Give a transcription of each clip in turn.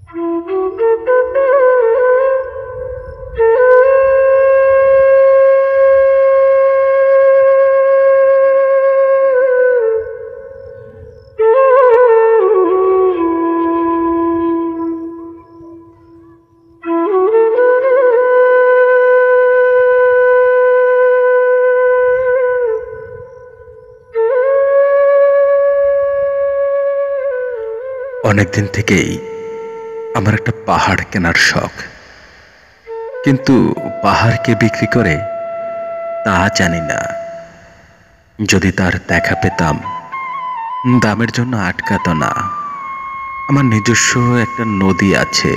অনেকদিন থেকেই আমার একটা পাহাড় কেনার শখ, কিন্তু পাহাড়কে বিক্রি করে তা জানি না। যদি তার দেখা পেতাম, দামের জন্য আটকাতো না। আমার নিজস্ব একটা নদী আছে,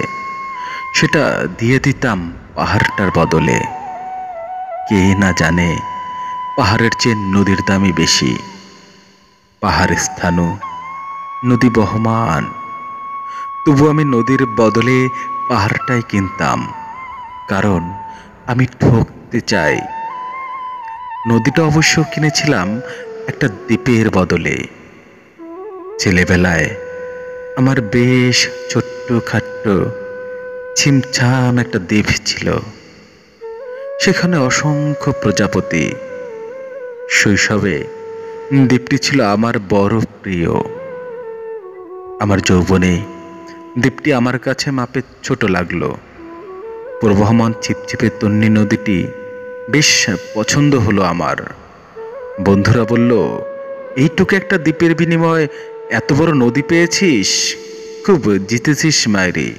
সেটা দিয়ে দিতাম পাহাড়টার বদলে। কে না জানে পাহাড়ের চেয়ে নদীর দামই বেশি। পাহাড় স্থানু, নদী বহমান, তবু আমি নদীর বদলে পাহাড়টাই কিনতাম, কারণ আমি ঠকতে চাই। নদীটা অবশ্য কিনেছিলাম একটা দ্বীপের বদলে। ছেলেবেলায় আমার বেশ ছোট্ট খাট্ট ছিমছাম একটা দ্বীপ ছিল, সেখানে অসংখ্য প্রজাপতি। শৈশবে দ্বীপটি ছিল আমার বড় প্রিয়। আমার যৌবনে দ্বীপটি আমার কাছে মাপে ছোট লাগলো। প্রবহমান ছিপছিপে তন্নি নদীটি বেশ পছন্দ হলো আমার। বন্ধুরা বলল, এইটুকু একটা দ্বীপের বিনিময়ে এত বড় নদী পেয়েছিস, খুব জিতেছিস মায়েরি।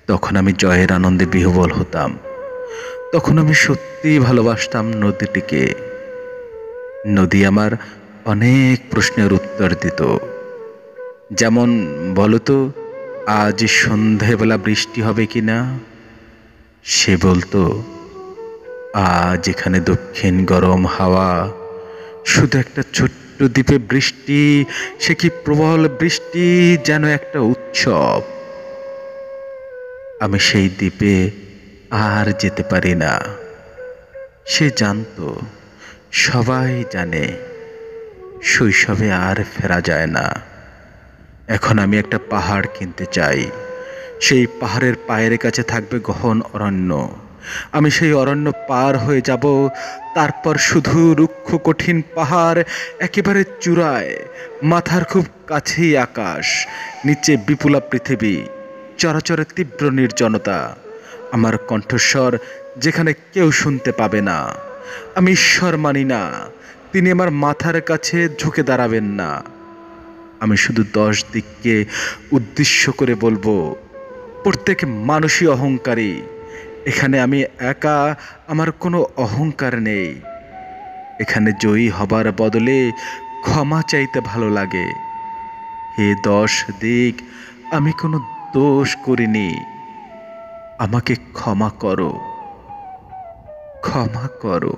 তখন আমি জয়ের আনন্দে বিহ্বল হতাম। তখন আমি সত্যিই ভালোবাসতাম নদীটিকে। নদী আমার অনেক প্রশ্নের উত্তর দিত, যেমন, বলতো আজ সন্ধেবেলা বৃষ্টি হবে কিনা। সে বলতো, আজ এখানে দক্ষিণ গরম হাওয়া, শুধু একটা ছোট্ট দ্বীপে বৃষ্টি, সে কি প্রবল বৃষ্টি, যেন একটা উৎসব। আমি সেই দ্বীপে আর যেতে পারি না। সে জানতো, সবাই জানে, শৈশবে আর ফেরা যায় না। এখন আমি একটা পাহাড় কিনতে চাই। সেই পাহাড়ের পায়ের কাছে থাকবে গহন অরণ্য। আমি সেই অরণ্য পার হয়ে যাব, তারপর শুধু রুক্ষ কঠিন পাহাড়, একেবারে চূড়ায়, মাথার খুব কাছেই আকাশ, নিচে বিপুলা পৃথিবী, চরাচরে তীব্র নির্জনতা, আমার কণ্ঠস্বর যেখানে কেউ শুনতে পাবে না। আমি ঈশ্বর মানি না, তিনি আমার মাথার কাছে ঝুঁকে দাঁড়াবেন না। আমি শুধু 10 দিককে উদ্দেশ্য করে বলবো, প্রত্যেক মানুষই অহংকারী। এখানে আমি একা, আমার কোনো অহংকার নেই। এখানে জয়ী হবার বদলে ক্ষমা চাইতে ভালো লাগে। হে 10 দিক, আমি কোনো দোষ করিনি, আমাকে ক্ষমা করো, ক্ষমা করো।